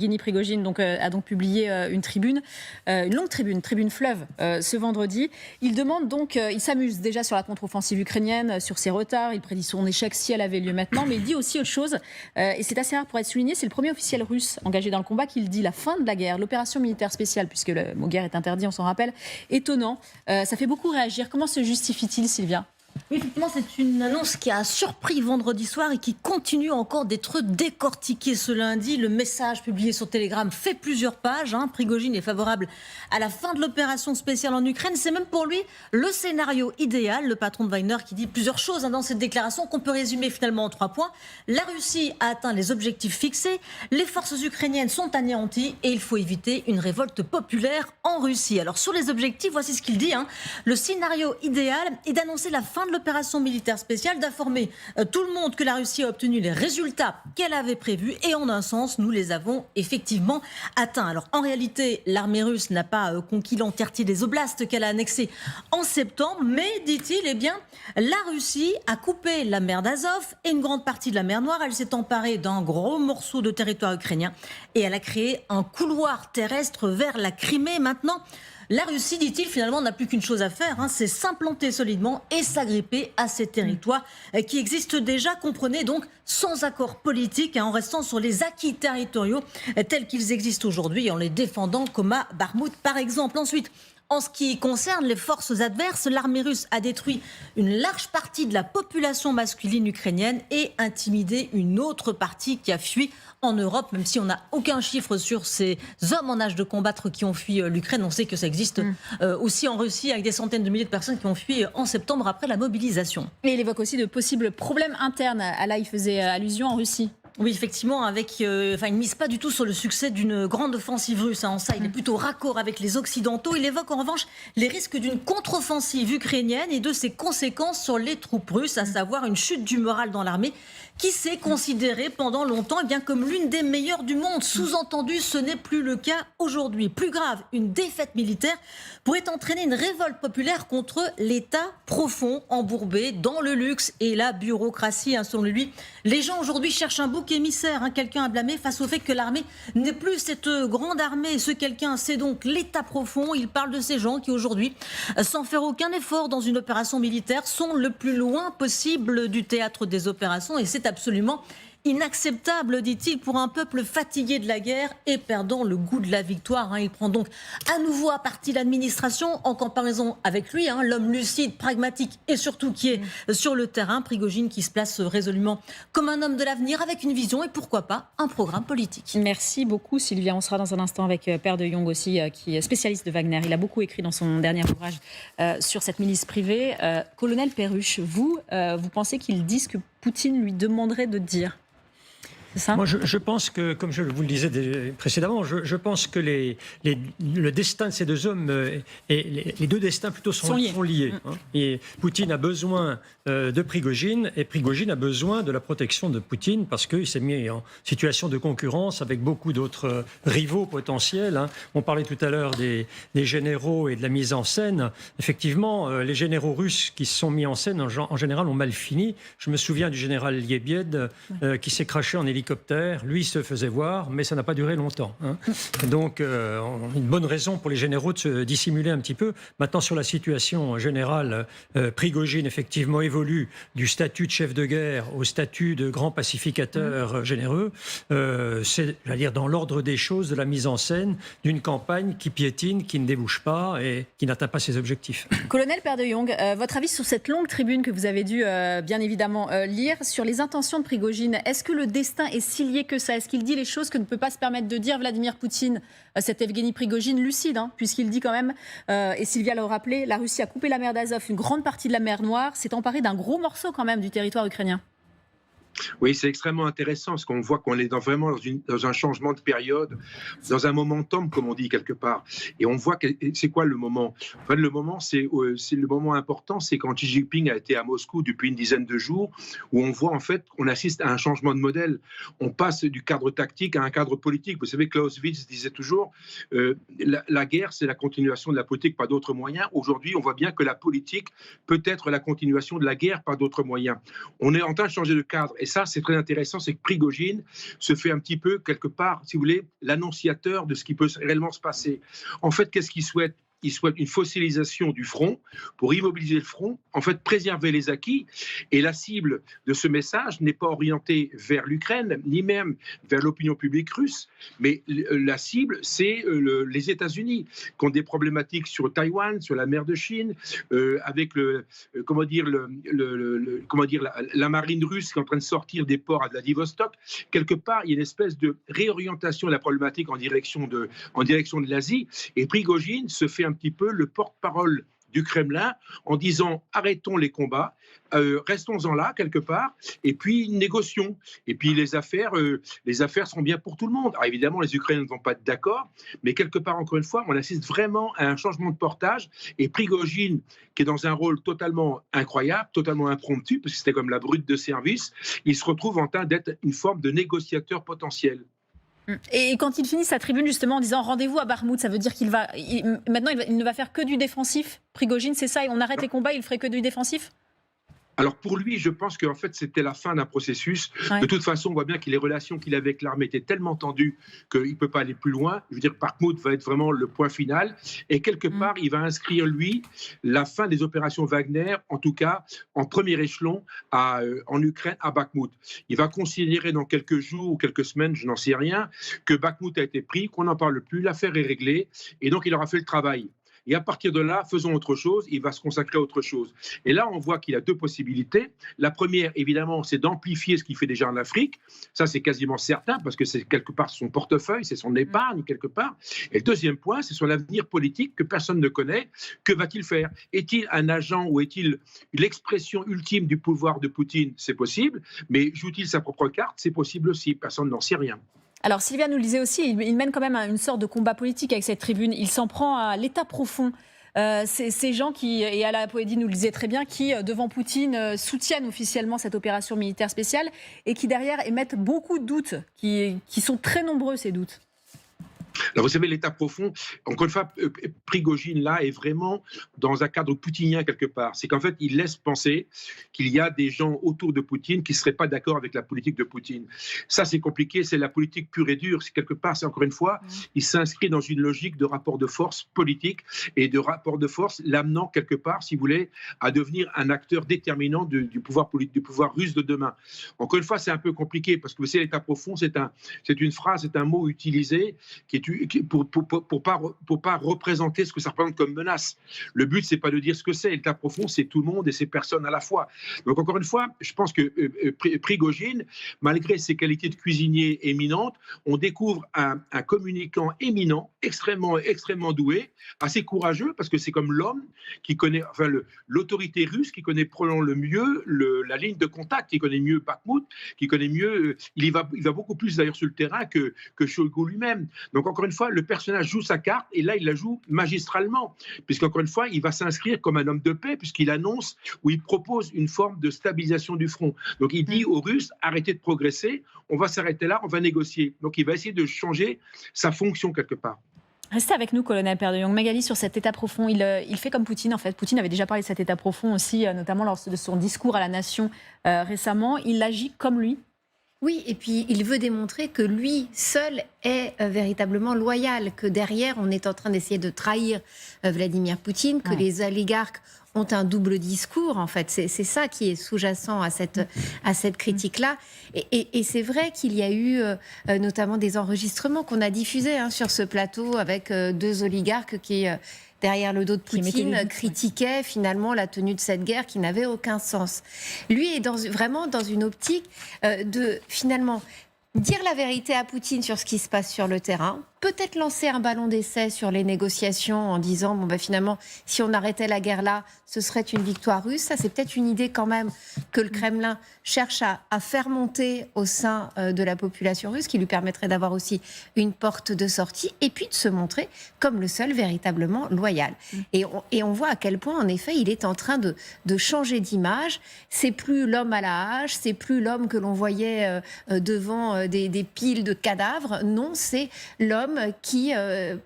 Yevgeny Prigojine a donc publié une longue tribune fleuve, ce vendredi. Il demande donc, il s'amuse déjà sur la contre-offensive ukrainienne, sur ses retards. Il prédit son échec si elle avait lieu maintenant, mais il dit aussi autre chose. Et c'est assez rare pour être souligné. C'est le premier officiel russe engagé dans le combat qui dit la fin de la guerre, l'opération militaire spéciale, puisque le mot guerre est interdit, on s'en rappelle. Étonnant. Ça fait beaucoup réagir. Comment se justifie-t-il, Sylvia ? Oui, effectivement, c'est une annonce qui a surpris vendredi soir et qui continue encore d'être décortiquée ce lundi. Le message publié sur Telegram fait plusieurs pages. Prigojine est favorable à la fin de l'opération spéciale en Ukraine. C'est même pour lui le scénario idéal. Le patron de Wagner qui dit plusieurs choses dans cette déclaration qu'on peut résumer finalement en 3 points. La Russie a atteint les objectifs fixés, les forces ukrainiennes sont anéanties et il faut éviter une révolte populaire en Russie. Alors sur les objectifs, voici ce qu'il dit. Le scénario idéal est d'annoncer la fin de l'opération militaire spéciale, d'informer tout le monde que la Russie a obtenu les résultats qu'elle avait prévus et en un sens, nous les avons effectivement atteints. Alors en réalité, l'armée russe n'a pas conquis l'entièreté des oblasts qu'elle a annexés en septembre, mais dit-il, la Russie a coupé la mer d'Azov et une grande partie de la mer Noire. Elle s'est emparée d'un gros morceau de territoire ukrainien et elle a créé un couloir terrestre vers la Crimée. Maintenant, la Russie, dit-il, finalement, n'a plus qu'une chose à faire, c'est s'implanter solidement et s'agripper à ces territoires qui existent déjà, comprenez donc, sans accord politique, en restant sur les acquis territoriaux tels qu'ils existent aujourd'hui, en les défendant comme à Bakhmout, par exemple. Ensuite, en ce qui concerne les forces adverses, l'armée russe a détruit une large partie de la population masculine ukrainienne et intimidé une autre partie qui a fui en Europe, même si on n'a aucun chiffre sur ces hommes en âge de combattre qui ont fui l'Ukraine. On sait que ça existe aussi en Russie avec des centaines de milliers de personnes qui ont fui en septembre après la mobilisation. Et il évoque aussi de possibles problèmes internes. Là, il faisait allusion en Russie. Oui, effectivement, il ne mise pas du tout sur le succès d'une grande offensive russe. En ça, il est plutôt raccord avec les Occidentaux. Il évoque en revanche les risques d'une contre-offensive ukrainienne et de ses conséquences sur les troupes russes, à savoir une chute du moral dans l'armée qui s'est considérée pendant longtemps comme l'une des meilleures du monde. Sous-entendu, ce n'est plus le cas aujourd'hui. Plus grave, une défaite militaire pourrait entraîner une révolte populaire contre l'État profond, embourbé dans le luxe et la bureaucratie. Selon lui, les gens aujourd'hui cherchent un bouc émissaire, quelqu'un à blâmer face au fait que l'armée n'est plus cette grande armée. Ce quelqu'un, c'est donc l'État profond. Il parle de ces gens qui aujourd'hui, sans faire aucun effort dans une opération militaire, sont le plus loin possible du théâtre des opérations, et c'est absolument inacceptable, dit-il, pour un peuple fatigué de la guerre et perdant le goût de la victoire. Il prend donc à nouveau à partie l'administration en comparaison avec lui, l'homme lucide, pragmatique et surtout qui est sur le terrain. Prigojine qui se place résolument comme un homme de l'avenir avec une vision et pourquoi pas un programme politique. Merci beaucoup Sylvia. On sera dans un instant avec Père de Jong aussi, qui est spécialiste de Wagner. Il a beaucoup écrit dans son dernier ouvrage sur cette milice privée. Colonel Perruche, vous pensez qu'il dit ce que Poutine lui demanderait de dire ? Moi, je pense que, comme je vous le disais précédemment, je pense que le destin de ces deux hommes et les deux destins plutôt sont liés. Et Poutine a besoin de Prigojine et Prigojine a besoin de la protection de Poutine parce qu'il s'est mis en situation de concurrence avec beaucoup d'autres rivaux potentiels. On parlait tout à l'heure des généraux et de la mise en scène. Effectivement, les généraux russes qui se sont mis en scène en général ont mal fini. Je me souviens du général Liebied qui s'est craché en hélicoptère. Lui se faisait voir, mais ça n'a pas duré longtemps. Donc, une bonne raison pour les généraux de se dissimuler un petit peu. Maintenant, sur la situation générale, Prigojine, effectivement, évolue du statut de chef de guerre au statut de grand pacificateur généreux. C'est, j'allais dire, dans l'ordre des choses de la mise en scène d'une campagne qui piétine, qui ne débouche pas et qui n'atteint pas ses objectifs. Colonel Père de Jong, votre avis sur cette longue tribune que vous avez dû, bien évidemment, lire sur les intentions de Prigojine. Est-ce que le destin est si lié que ça? Est-ce qu'il dit les choses que ne peut pas se permettre de dire Vladimir Poutine, cet Evgeny Prigojine lucide, puisqu'il dit quand même, et Sylvia l'a rappelé, la Russie a coupé la mer d'Azov, une grande partie de la mer Noire, s'est emparée d'un gros morceau quand même du territoire ukrainien. Oui, c'est extrêmement intéressant parce qu'on voit qu'on est vraiment dans un changement de période, dans un momentum, comme on dit quelque part. Et on voit que c'est quoi le moment? Enfin, le moment, c'est le moment important, c'est quand Xi Jinping a été à Moscou depuis une dizaine de jours, où on voit en fait qu'on assiste à un changement de modèle. On passe du cadre tactique à un cadre politique. Vous savez, Clausewitz disait toujours la guerre, c'est la continuation de la politique par d'autres moyens. Aujourd'hui, on voit bien que la politique peut être la continuation de la guerre par d'autres moyens. On est en train de changer de cadre. Et ça, c'est très intéressant, c'est que Prigojine se fait un petit peu, quelque part, si vous voulez, l'annonciateur de ce qui peut réellement se passer. En fait, qu'est-ce qu'il souhaite ? Il souhaite une fossilisation du front pour immobiliser le front, en fait préserver les acquis. Et la cible de ce message n'est pas orientée vers l'Ukraine, ni même vers l'opinion publique russe, mais la cible, c'est les États-Unis, qui ont des problématiques sur Taïwan, sur la mer de Chine, avec la marine russe qui est en train de sortir des ports à Vladivostok. Quelque part, il y a une espèce de réorientation de la problématique en direction de l'Asie. Et Prigojine se fait un petit peu le porte-parole du Kremlin en disant arrêtons les combats, restons-en là quelque part, et puis négocions. Et puis les affaires sont bien pour tout le monde. Alors évidemment, les Ukrainiens ne vont pas être d'accord, mais quelque part, encore une fois, on assiste vraiment à un changement de portage. Et Prigojine, qui est dans un rôle totalement incroyable, totalement impromptu, parce que c'était comme la brute de service, il se retrouve en train d'être une forme de négociateur potentiel. Et quand il finit sa tribune justement en disant rendez-vous à Bakhmout, ça veut dire qu'il ne va faire que du défensif, Prigojine, c'est ça, et on arrête les combats, il ferait que du défensif ? Alors pour lui, je pense qu'en fait, c'était la fin d'un processus. Ouais. De toute façon, on voit bien que les relations qu'il avait avec l'armée étaient tellement tendues qu'il ne peut pas aller plus loin. Je veux dire, Bakhmout va être vraiment le point final. Et quelque part, il va inscrire, lui, la fin des opérations Wagner, en tout cas, en premier échelon en Ukraine, à Bakhmout. Il va considérer dans quelques jours ou quelques semaines, je n'en sais rien, que Bakhmout a été pris, qu'on n'en parle plus, l'affaire est réglée. Et donc, il aura fait le travail. Et à partir de là, faisons autre chose, il va se consacrer à autre chose. Et là, on voit qu'il a deux possibilités. La première, évidemment, c'est d'amplifier ce qu'il fait déjà en Afrique. Ça, c'est quasiment certain, parce que c'est quelque part son portefeuille, c'est son épargne, quelque part. Et le deuxième point, c'est son avenir politique que personne ne connaît. Que va-t-il faire ? Est-il un agent ou est-il l'expression ultime du pouvoir de Poutine ? C'est possible. Mais joue-t-il sa propre carte ? C'est possible aussi. Personne n'en sait rien. Alors Sylvia nous le disait aussi, il mène quand même une sorte de combat politique avec cette tribune. Il s'en prend à l'État profond. Ces gens qui, et Ala Poedi nous le disait très bien, qui devant Poutine soutiennent officiellement cette opération militaire spéciale et qui derrière émettent beaucoup de doutes, qui sont très nombreux ces doutes. Alors vous savez, l'État profond, encore une fois, Prigojine là est vraiment dans un cadre poutinien quelque part. C'est qu'en fait, il laisse penser qu'il y a des gens autour de Poutine qui ne seraient pas d'accord avec la politique de Poutine. Ça, c'est compliqué, c'est la politique pure et dure. C'est quelque part, c'est encore une fois, il s'inscrit dans une logique de rapport de force politique et de rapport de force l'amenant quelque part, si vous voulez, à devenir un acteur déterminant du pouvoir politique, du pouvoir russe de demain. Encore une fois, c'est un peu compliqué parce que vous savez, l'État profond, c'est une phrase, c'est un mot utilisé qui est pour pas représenter ce que ça représente comme menace. Le but, c'est pas de dire ce que c'est. L'État profond, c'est tout le monde et c'est personne à la fois. Donc, encore une fois, je pense que Prigojine, malgré ses qualités de cuisinier éminentes, on découvre un communicant éminent, extrêmement doué, assez courageux, parce que c'est comme l'homme qui connaît, enfin, l'autorité russe qui connaît probablement le mieux la ligne de contact, qui connaît mieux Bakhmout, qui connaît mieux, il va beaucoup plus d'ailleurs sur le terrain que Shoigu lui-même. Donc, encore une fois, le personnage joue sa carte et là, il la joue magistralement, puisqu'encore une fois, il va s'inscrire comme un homme de paix, puisqu'il annonce ou il propose une forme de stabilisation du front. Donc, il dit aux Russes, arrêtez de progresser, on va s'arrêter là, on va négocier. Donc, il va essayer de changer sa fonction quelque part. Restez avec nous, colonel Père de Jong. Magali, sur cet état profond, il fait comme Poutine, en fait. Poutine avait déjà parlé de cet état profond aussi, notamment lors de son discours à la nation récemment. Il agit comme lui. Oui, et puis il veut démontrer que lui seul est véritablement loyal, que derrière on est en train d'essayer de trahir Vladimir Poutine, que les oligarques ont un double discours, en fait. C'est ça qui est sous-jacent à cette critique-là. Et c'est vrai qu'il y a eu notamment des enregistrements qu'on a diffusés sur ce plateau avec deux oligarques qui... derrière le dos de Poutine, critiquait finalement la tenue de cette guerre qui n'avait aucun sens. Lui est vraiment dans une optique de finalement dire la vérité à Poutine sur ce qui se passe sur le terrain, peut-être lancer un ballon d'essai sur les négociations en disant finalement, si on arrêtait la guerre là, ce serait une victoire russe. Ça, c'est peut-être une idée quand même que le Kremlin cherche à faire monter au sein de la population russe, qui lui permettrait d'avoir aussi une porte de sortie et puis de se montrer comme le seul véritablement loyal. Et on voit à quel point, en effet, il est en train de changer d'image. C'est plus l'homme à la hache, c'est plus l'homme que l'on voyait devant devant des piles de cadavres. Non, c'est l'homme qui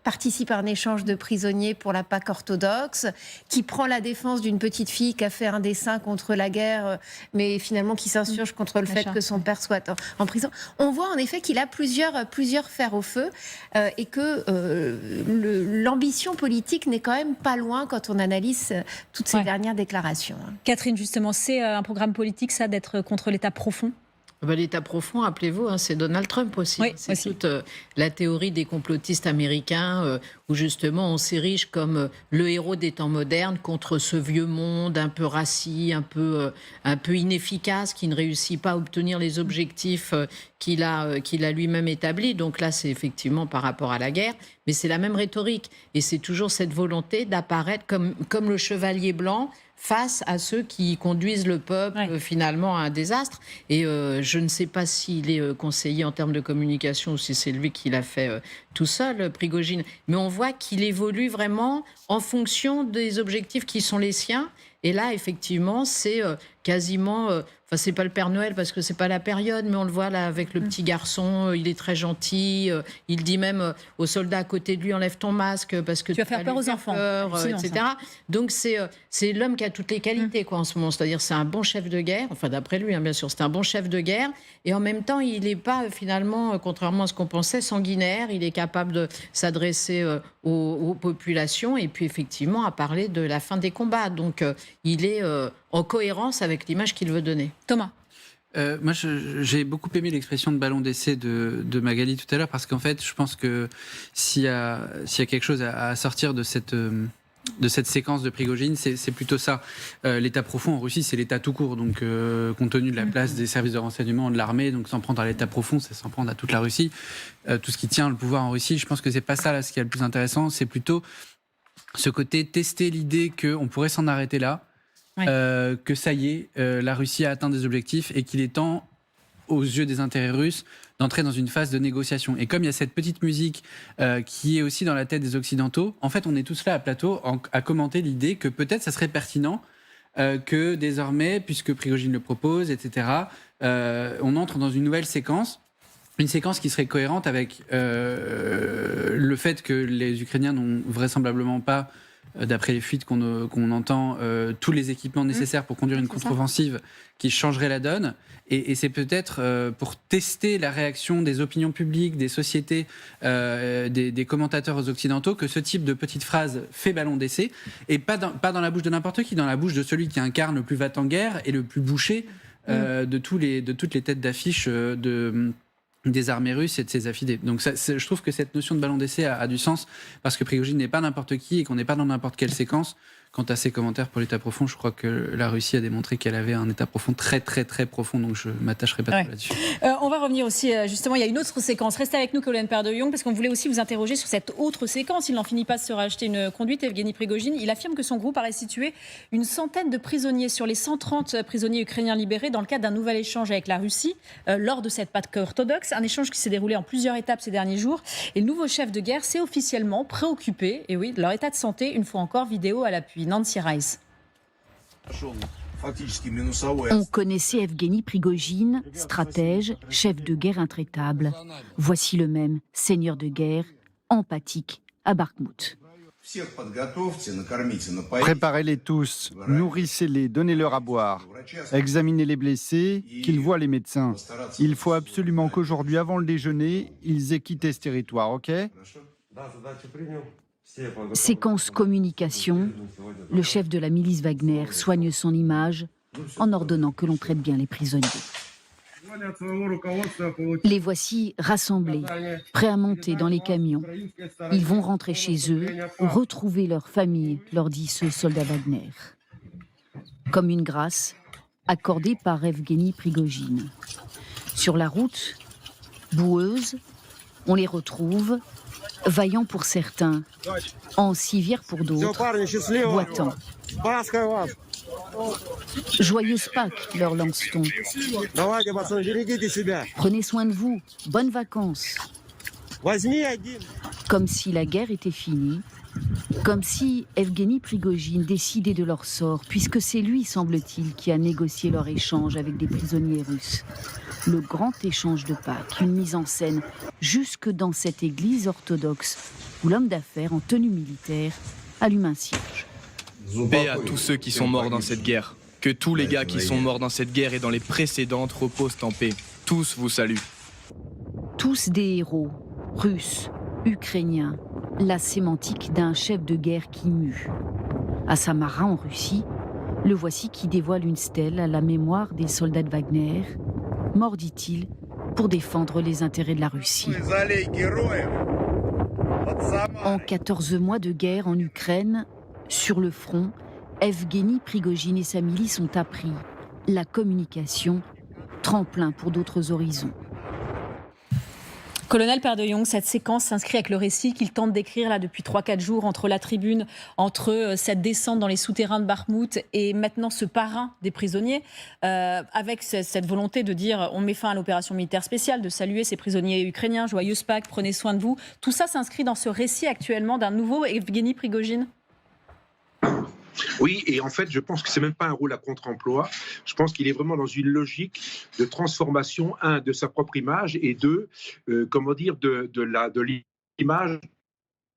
participe à un échange de prisonniers pour la Pâque orthodoxe, qui prend la défense d'une petite fille qui a fait un dessin contre la guerre, mais finalement qui s'insurge contre le fait que son père soit en prison. On voit en effet qu'il a plusieurs fers au feu et que l'ambition politique n'est quand même pas loin quand on analyse toutes ces dernières déclarations. Catherine, justement, c'est un programme politique, ça, d'être contre l'État profond? L'État profond, appelez-vous, c'est Donald Trump aussi. Oui, c'est aussi. toute la théorie des complotistes américains où justement on s'érige comme le héros des temps modernes contre ce vieux monde un peu rassis, un peu inefficace, qui ne réussit pas à obtenir les objectifs qu'il a lui-même établis. Donc là, c'est effectivement par rapport à la guerre, mais c'est la même rhétorique. Et c'est toujours cette volonté d'apparaître comme le chevalier blanc face à ceux qui conduisent le peuple finalement à un désastre. Et je ne sais pas s'il est conseiller en termes de communication ou si c'est lui qui l'a fait tout seul, Prigojine. Mais on voit qu'il évolue vraiment en fonction des objectifs qui sont les siens. Et là, effectivement, c'est quasiment... Enfin, c'est pas le Père Noël parce que c'est pas la période, mais on le voit là avec le petit garçon, il est très gentil. Il dit même aux soldats à côté de lui, enlève ton masque parce que tu vas faire peur aux enfants, etc. Donc c'est l'homme qui a toutes les qualités quoi en ce moment. C'est-à-dire c'est un bon chef de guerre. Enfin d'après lui, bien sûr, c'est un bon chef de guerre. Et en même temps, il n'est pas finalement, contrairement à ce qu'on pensait, sanguinaire. Il est capable de s'adresser aux populations et puis effectivement à parler de la fin des combats. Donc il est en cohérence avec l'image qu'il veut donner. Thomas. Moi, j'ai beaucoup aimé l'expression de ballon d'essai de Magali tout à l'heure, parce qu'en fait, je pense que s'il y a quelque chose à sortir de cette séquence de Prigojine, c'est plutôt ça. L'État profond en Russie, c'est l'État tout court. Donc, compte tenu de la place des services de renseignement, de l'armée, donc s'en prendre à l'État profond, c'est s'en prendre à toute la Russie. Tout ce qui tient le pouvoir en Russie, je pense que c'est pas ça là, ce qui est le plus intéressant. C'est plutôt ce côté tester l'idée qu'on pourrait s'en arrêter là. Oui. Que ça y est, la Russie a atteint des objectifs et qu'il est temps, aux yeux des intérêts russes, d'entrer dans une phase de négociation. Et comme il y a cette petite musique qui est aussi dans la tête des Occidentaux, en fait, on est tous là à plateau à commenter l'idée que peut-être ça serait pertinent que désormais, puisque Prigojine le propose, etc., on entre dans une nouvelle séquence. Une séquence qui serait cohérente avec le fait que les Ukrainiens n'ont vraisemblablement pas, d'après les fuites qu'on entend, tous les équipements nécessaires pour conduire une contre-offensive qui changerait la donne. Et c'est peut-être pour tester la réaction des opinions publiques, des sociétés, des commentateurs aux Occidentaux, que ce type de petite phrase fait ballon d'essai, et pas dans la bouche de n'importe qui, dans la bouche de celui qui incarne le plus va-t-en-guerre et le plus bouché de toutes les têtes d'affiche des armées russes et de ses affidés. Donc je trouve que cette notion de ballon d'essai a du sens, parce que Prigojine n'est pas n'importe qui et qu'on n'est pas dans n'importe quelle séquence. Quant à ses commentaires pour l'État profond, je crois que la Russie a démontré qu'elle avait un État profond très très très profond, donc je ne m'attacherai pas trop là-dessus. On va revenir aussi, justement, il y a une autre séquence. Restez avec nous, Colin Père de Jong, parce qu'on voulait aussi vous interroger sur cette autre séquence. Il n'en finit pas de se racheter une conduite, Evgeny Prigojine. Il affirme que son groupe a restitué une centaine de prisonniers sur les 130 prisonniers ukrainiens libérés dans le cadre d'un nouvel échange avec la Russie lors de cette Pâque orthodoxe. Un échange qui s'est déroulé en plusieurs étapes ces derniers jours. Et le nouveau chef de guerre s'est officiellement préoccupé, et oui, de leur état de santé, une fois encore, vidéo à l'appui. Nancy Rice. On connaissait Evgeny Prigojine, stratège, chef de guerre intraitable. Voici le même, seigneur de guerre, empathique à Bakhmout. Préparez-les tous, nourrissez-les, donnez-leur à boire. Examinez les blessés, qu'ils voient les médecins. Il faut absolument qu'aujourd'hui, avant le déjeuner, ils aient quitté ce territoire, ok ? Séquence communication, le chef de la milice Wagner soigne son image en ordonnant que l'on traite bien les prisonniers. Les voici rassemblés, prêts à monter dans les camions. Ils vont rentrer chez eux, retrouver leur famille, leur dit ce soldat Wagner. Comme une grâce accordée par Evgeny Prigojine. Sur la route, boueuse, on les retrouve, vaillants pour certains, en civière pour d'autres, boitant. Joyeuse Pâques, leur lance-t-on. Prenez soin de vous, bonnes vacances. Comme si la guerre était finie, comme si Evgeny Prigojine décidait de leur sort, puisque c'est lui, semble-t-il, qui a négocié leur échange avec des prisonniers russes. le grand échange de Pâques, une mise en scène jusque dans cette église orthodoxe où l'homme d'affaires en tenue militaire allume un cierge. Paix à tous ceux qui sont morts dans cette guerre. Que tous les gars qui sont morts dans cette guerre et dans les précédentes reposent en paix. Tous vous saluent. Tous des héros, russes, ukrainiens, la sémantique d'un chef de guerre qui mue. À Samara, en Russie, le voici qui dévoile une stèle à la mémoire des soldats de Wagner, morts, dit-il, pour défendre les intérêts de la Russie. En 14 mois de guerre en Ukraine, sur le front, Evgeny Prigojine et sa milice ont appris la communication, tremplin pour d'autres horizons. Colonel Père de Jong, cette séquence s'inscrit avec le récit qu'il tente d'écrire là depuis 3-4 jours entre la tribune, entre cette descente dans les souterrains de Bakhmout et maintenant ce parrain des prisonniers, avec cette volonté de dire on met fin à l'opération militaire spéciale, de saluer ces prisonniers ukrainiens, joyeuse Pâques, prenez soin de vous. Tout ça s'inscrit dans ce récit actuellement d'un nouveau Evgeny Prigojine. Oui, et en fait, je pense que c'est même pas un rôle à contre-emploi. Je pense qu'il est vraiment dans une logique de transformation, de sa propre image, et de l'image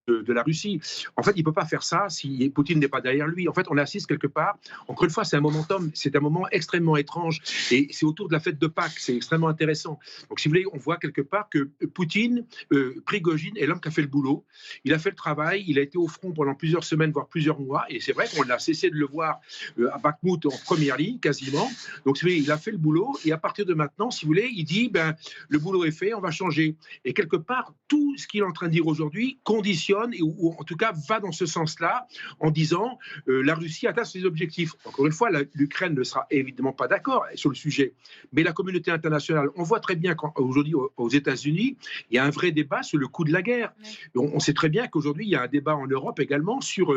de la Russie. En fait, il ne peut pas faire ça si Poutine n'est pas derrière lui. En fait, on assiste quelque part. Encore une fois, c'est un momentum, c'est un moment extrêmement étrange. Et c'est autour de la fête de Pâques. C'est extrêmement intéressant. Donc, si vous voulez, on voit quelque part que Poutine, Prigojine, est l'homme qui a fait le boulot. Il a fait le travail. Il a été au front pendant plusieurs semaines, voire plusieurs mois. Et c'est vrai qu'on a cessé de le voir à Bakhmout en première ligne, quasiment. Donc, si vous voulez, il a fait le boulot. Et à partir de maintenant, si vous voulez, il dit, le boulot est fait, on va changer. Et quelque part, tout ce qu'il est en train de dire aujourd'hui conditionne ou en tout cas va dans ce sens-là en disant la Russie atteint ses objectifs. Encore une fois, l'Ukraine ne sera évidemment pas d'accord sur le sujet, mais la communauté internationale, on voit très bien qu'aujourd'hui aux États-Unis, il y a un vrai débat sur le coût de la guerre. On sait très bien qu'aujourd'hui, il y a un débat en Europe également sur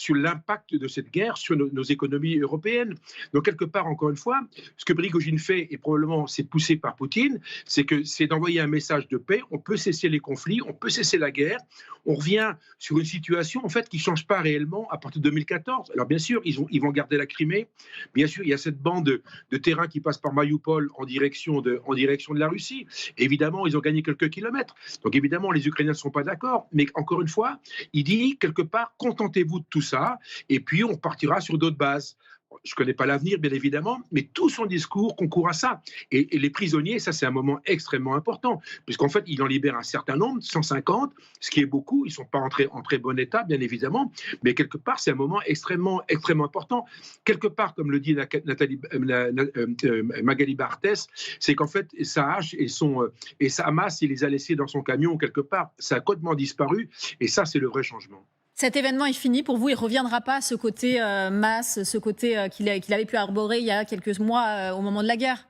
l'impact de cette guerre sur nos économies européennes. Donc quelque part, encore une fois, ce que Prigojine fait, et probablement c'est poussé par Poutine, c'est d'envoyer un message de paix. On peut cesser les conflits, on peut cesser la guerre. On revient sur une situation en fait qui ne change pas réellement à partir de 2014. Alors bien sûr, ils vont garder la Crimée. Bien sûr, il y a cette bande de terrain qui passe par Mariupol en direction de la Russie. Évidemment, ils ont gagné quelques kilomètres. Donc évidemment, les Ukrainiens ne sont pas d'accord. Mais encore une fois, il dit quelque part, contentez-vous de tout ça et puis on partira sur d'autres bases. Je ne connais pas l'avenir, bien évidemment, mais tout son discours concourt à ça. Et les prisonniers, ça c'est un moment extrêmement important, puisqu'en fait, il en libère un certain nombre, 150, ce qui est beaucoup. Ils ne sont pas en très bon état, bien évidemment, mais quelque part, c'est un moment extrêmement important. Quelque part, comme le dit Magali Barthès, c'est qu'en fait, sa hache et sa masse, il les a laissés dans son camion quelque part. Ça a complètement disparu, et ça, c'est le vrai changement. Cet événement est fini pour vous, il ne reviendra pas à ce côté masse, ce côté qu'il avait pu arborer il y a quelques mois au moment de la guerre?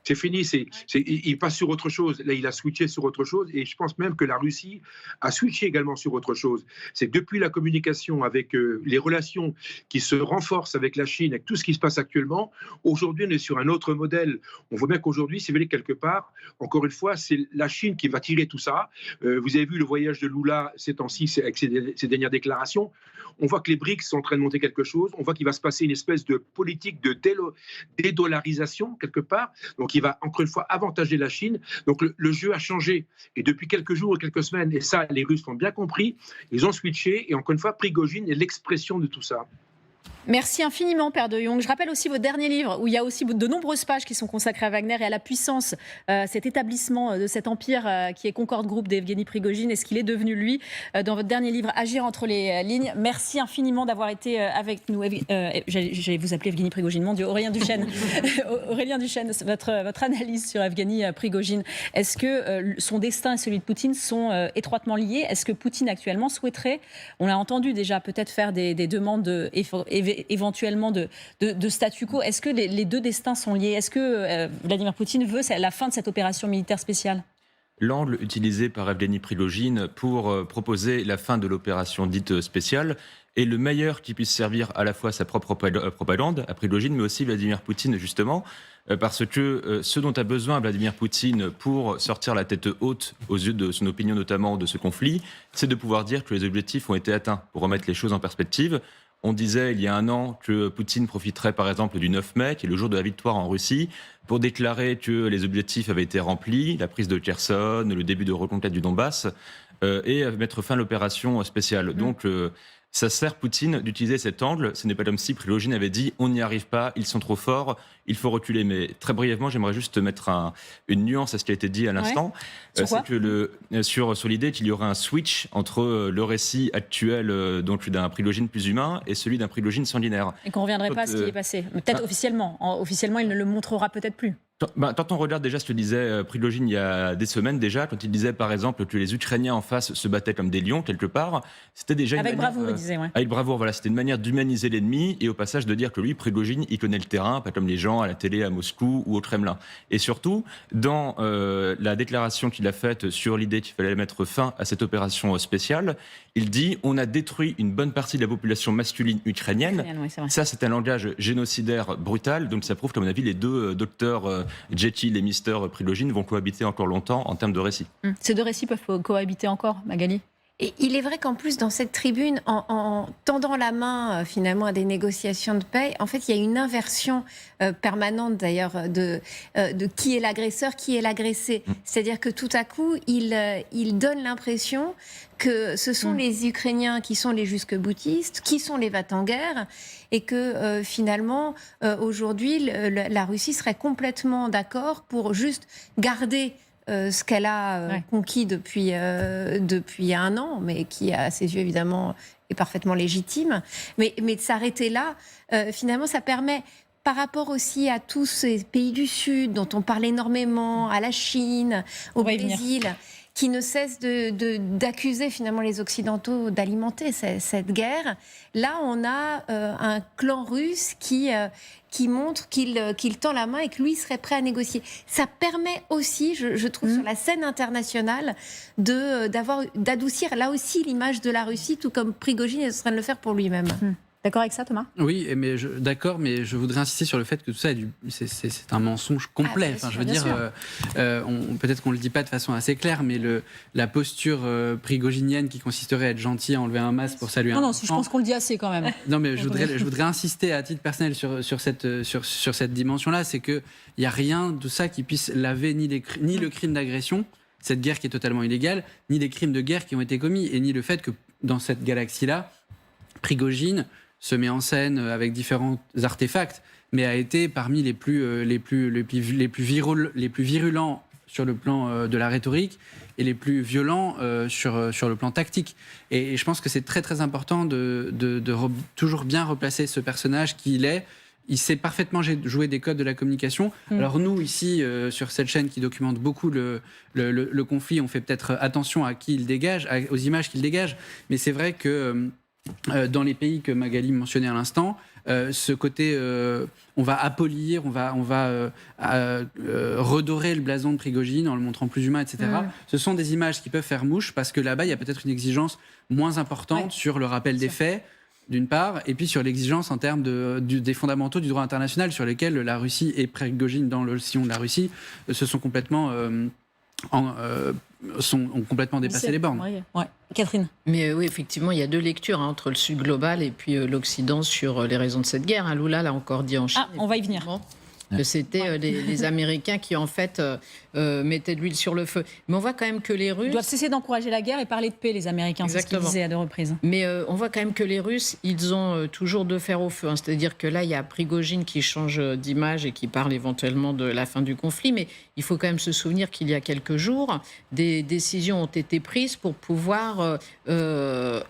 C'est fini, il passe sur autre chose. Là, il a switché sur autre chose et je pense même que la Russie a switché également sur autre chose. C'est que depuis la communication avec les relations qui se renforcent avec la Chine, avec tout ce qui se passe actuellement, aujourd'hui, on est sur un autre modèle. On voit bien qu'aujourd'hui, si vous voulez, quelque part, encore une fois, c'est la Chine qui va tirer tout ça. Vous avez vu le voyage de Lula ces temps-ci avec ses dernières déclarations. On voit que les BRICS sont en train de monter quelque chose. On voit qu'il va se passer une espèce de politique de dédollarisation, quelque part. Donc, il va encore une fois avantager la Chine. Donc, le jeu a changé. Et depuis quelques jours ou quelques semaines, et ça, les Russes l'ont bien compris, ils ont switché. Et encore une fois, Prigojine est l'expression de tout ça. Merci infiniment, Père de Jong. Je rappelle aussi votre dernier livre, où il y a aussi de nombreuses pages qui sont consacrées à Wagner et à la puissance, cet établissement de cet empire qui est Concorde Group d'Evgeny Prigojine et ce qu'il est devenu, lui, dans votre dernier livre, Agir entre les lignes. Merci infiniment d'avoir été avec nous. J'allais vous appeler Evgeny Prigojine, mon Dieu, Aurélien Duchesne. Aurélien Duchesne, votre analyse sur Evgeny Prigojine. Est-ce que son destin et celui de Poutine sont étroitement liés? Est-ce que Poutine actuellement souhaiterait, on l'a entendu déjà, peut-être faire des demandes éventuellement de statu quo. Est-ce que les deux destins sont liés? Est-ce que Vladimir Poutine veut la fin de cette opération militaire spéciale? L'angle utilisé par Evgeny Prigojine pour proposer la fin de l'opération dite spéciale est le meilleur qui puisse servir à la fois sa propre propagande à Prigojine, mais aussi Vladimir Poutine, justement, parce que ce dont a besoin Vladimir Poutine pour sortir la tête haute aux yeux de son opinion, notamment de ce conflit, c'est de pouvoir dire que les objectifs ont été atteints. Pour remettre les choses en perspective, on disait il y a un an que Poutine profiterait par exemple du 9 mai, qui est le jour de la victoire en Russie, pour déclarer que les objectifs avaient été remplis, la prise de Kherson, le début de reconquête du Donbass, et mettre fin à l'opération spéciale. Donc, ça sert Poutine d'utiliser cet angle. Ce n'est pas comme si Prigojine avait dit on n'y arrive pas, ils sont trop forts, il faut reculer. Mais très brièvement, j'aimerais juste mettre une nuance à ce qui a été dit à l'instant. Sur quoi ? C'est que sur l'idée qu'il y aurait un switch entre le récit actuel donc d'un Prigojine plus humain et celui d'un Prigojine sanguinaire. Et qu'on ne reviendrait pas à ce qui est passé. Peut-être officiellement. Officiellement, il ne le montrera peut-être plus. Quand on regarde déjà ce que disait Prigojine il y a des semaines déjà, quand il disait par exemple que les Ukrainiens en face se battaient comme des lions quelque part, c'était déjà avec bravoure, il disait. Ouais. Avec bravoure, voilà, c'était une manière d'humaniser l'ennemi et au passage de dire que lui, Prigojine, il connaît le terrain, pas comme les gens à la télé à Moscou ou au Kremlin. Et surtout, dans la déclaration qu'il a faite sur l'idée qu'il fallait mettre fin à cette opération spéciale, il dit on a détruit une bonne partie de la population masculine ukrainienne. Oui, ça, c'est un langage génocidaire brutal, donc ça prouve qu'à mon avis, les deux docteurs Jekyll et Mister Prigojine vont cohabiter encore longtemps en termes de récits. Ces deux récits peuvent cohabiter encore, Magali ? Et il est vrai qu'en plus, dans cette tribune, en tendant la main finalement à des négociations de paix, en fait, il y a une inversion permanente d'ailleurs de qui est l'agresseur, qui est l'agressé. C'est-à-dire que tout à coup, il donne l'impression que ce sont les Ukrainiens qui sont les jusque-boutistes, qui sont les va-t-en-guerre, et que finalement, aujourd'hui, la Russie serait complètement d'accord pour juste garder ce qu'elle a conquis depuis un an, mais qui, à ses yeux, évidemment, est parfaitement légitime. Mais de s'arrêter là, finalement, ça permet, par rapport aussi à tous ces pays du Sud, dont on parle énormément, à la Chine, au Brésil, qui ne cessent d'accuser finalement les Occidentaux d'alimenter cette guerre. Là, on a un clan russe qui montre qu'il tend la main et que lui serait prêt à négocier. Ça permet aussi, je trouve, sur la scène internationale, d'adoucir là aussi l'image de la Russie, tout comme Prigojine est en train de le faire pour lui-même. D'accord avec ça, Thomas ? Oui, d'accord, mais je voudrais insister sur le fait que tout ça, c'est un mensonge complet. Enfin, je veux dire, peut-être qu'on ne le dit pas de façon assez claire, mais la posture prigoginienne qui consisterait à être gentil, à enlever un masque pour saluer un enfant... Non, je pense qu'on le dit assez quand même. Non, mais je voudrais insister à titre personnel sur cette dimension-là, c'est qu'il n'y a rien de ça qui puisse laver ni le crime d'agression, cette guerre qui est totalement illégale, ni les crimes de guerre qui ont été commis, et ni le fait que dans cette galaxie-là, Prigojine se met en scène avec différents artefacts, mais a été parmi les plus virulents sur le plan de la rhétorique et les plus violents sur le plan tactique. Et je pense que c'est très très important de toujours bien replacer ce personnage qui il est. Il sait parfaitement jouer des codes de la communication. Alors nous, ici, sur cette chaîne qui documente beaucoup le conflit, on fait peut-être attention à qui il dégage, aux images qu'il dégage, mais c'est vrai que dans les pays que Magali mentionnait à l'instant, ce côté, on va appolir, on va redorer le blason de Prigojine en le montrant plus humain, etc. Ce sont des images qui peuvent faire mouche parce que là-bas, il y a peut-être une exigence moins importante sur le rappel des faits, d'une part, et puis sur l'exigence en termes des fondamentaux du droit international sur lesquels la Russie et Prigojine, dans le sillon de la Russie, se sont complètement... ont complètement dépassé les bornes. Ouais. Catherine. Mais oui, effectivement, il y a deux lectures entre le Sud global et puis l'Occident sur les raisons de cette guerre. Lula l'a encore dit en Chine. On va y venir. Que c'était les Américains qui, en fait, mettaient de l'huile sur le feu. Mais on voit quand même que les Russes... Ils doivent cesser d'encourager la guerre et parler de paix, les Américains. C'est ce qu'ils disaient à deux reprises. Mais on voit quand même que les Russes, ils ont toujours deux fers au feu. C'est-à-dire que là, il y a Prigojine qui change d'image et qui parle éventuellement de la fin du conflit. Mais il faut quand même se souvenir qu'il y a quelques jours, des décisions ont été prises pour pouvoir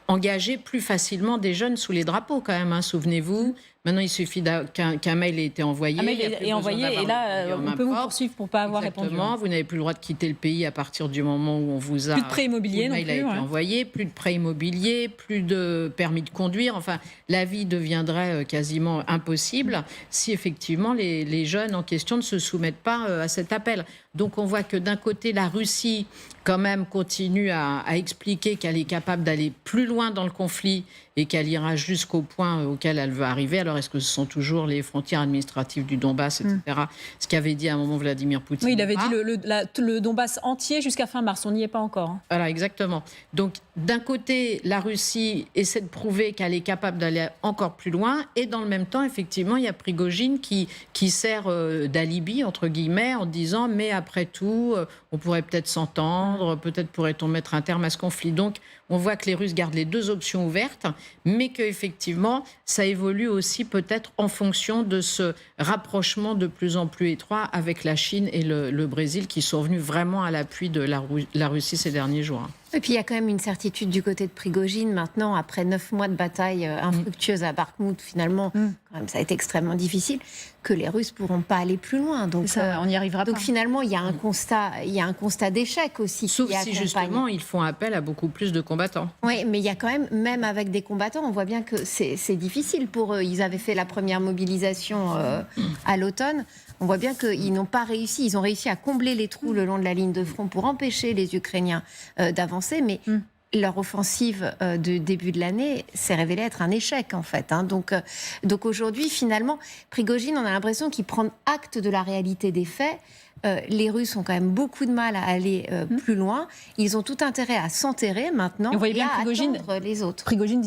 engager plus facilement des jeunes sous les drapeaux, quand même. Souvenez-vous. Maintenant, il suffit qu'un mail ait été envoyé. Un mail est envoyé et là, on peut vous poursuivre pour ne pas avoir répondu. Exactement. Vous n'avez plus le droit de quitter le pays à partir du moment où on vous a... Plus de prêt immobilier non plus. Le mail a été envoyé, plus de prêt immobilier, plus de permis de conduire. Enfin, la vie deviendrait quasiment impossible si effectivement les jeunes en question ne se soumettent pas à cet appel. Donc on voit que d'un côté, la Russie quand même continue à expliquer qu'elle est capable d'aller plus loin dans le conflit et qu'elle ira jusqu'au point auquel elle veut arriver. Alors, est-ce que ce sont toujours les frontières administratives du Donbass, etc. Ce qu'avait dit à un moment Vladimir Poutine. Oui, il avait dit le Donbass entier jusqu'à fin mars. On n'y est pas encore. Hein. Voilà, exactement. Donc, d'un côté, la Russie essaie de prouver qu'elle est capable d'aller encore plus loin. Et dans le même temps, effectivement, il y a Prigojine qui sert d'alibi, entre guillemets, en disant « mais après tout, on pourrait peut-être s'entendre, peut-être pourrait-on mettre un terme à ce conflit ». Donc, on voit que les Russes gardent les deux options ouvertes, mais qu'effectivement, ça évolue aussi peut-être en fonction de ce rapprochement de plus en plus étroit avec la Chine et le Brésil qui sont venus vraiment à l'appui de la Russie ces derniers jours. Et puis il y a quand même une certitude du côté de Prigojine maintenant, après 9 mois de bataille infructueuse à Bakhmout, finalement, quand même, ça a été extrêmement difficile, que les Russes ne pourront pas aller plus loin. Donc ça, on n'y arrivera pas. Donc finalement, il y a un constat d'échec aussi. Sauf si justement, ils font appel à beaucoup plus de combattants. Oui, mais il y a quand même avec des combattants, on voit bien que c'est difficile pour eux. Ils avaient fait la première mobilisation à l'automne. On voit bien qu'ils n'ont pas réussi. Ils ont réussi à combler les trous le long de la ligne de front pour empêcher les Ukrainiens d'avancer, mais leur offensive de début de l'année s'est révélée être un échec, en fait. Hein. Donc aujourd'hui, finalement, Prigojine, on a l'impression qu'il prend acte de la réalité des faits. Les Russes ont quand même beaucoup de mal à aller plus loin. Ils ont tout intérêt à s'enterrer maintenant et à attendre les autres. Prigojine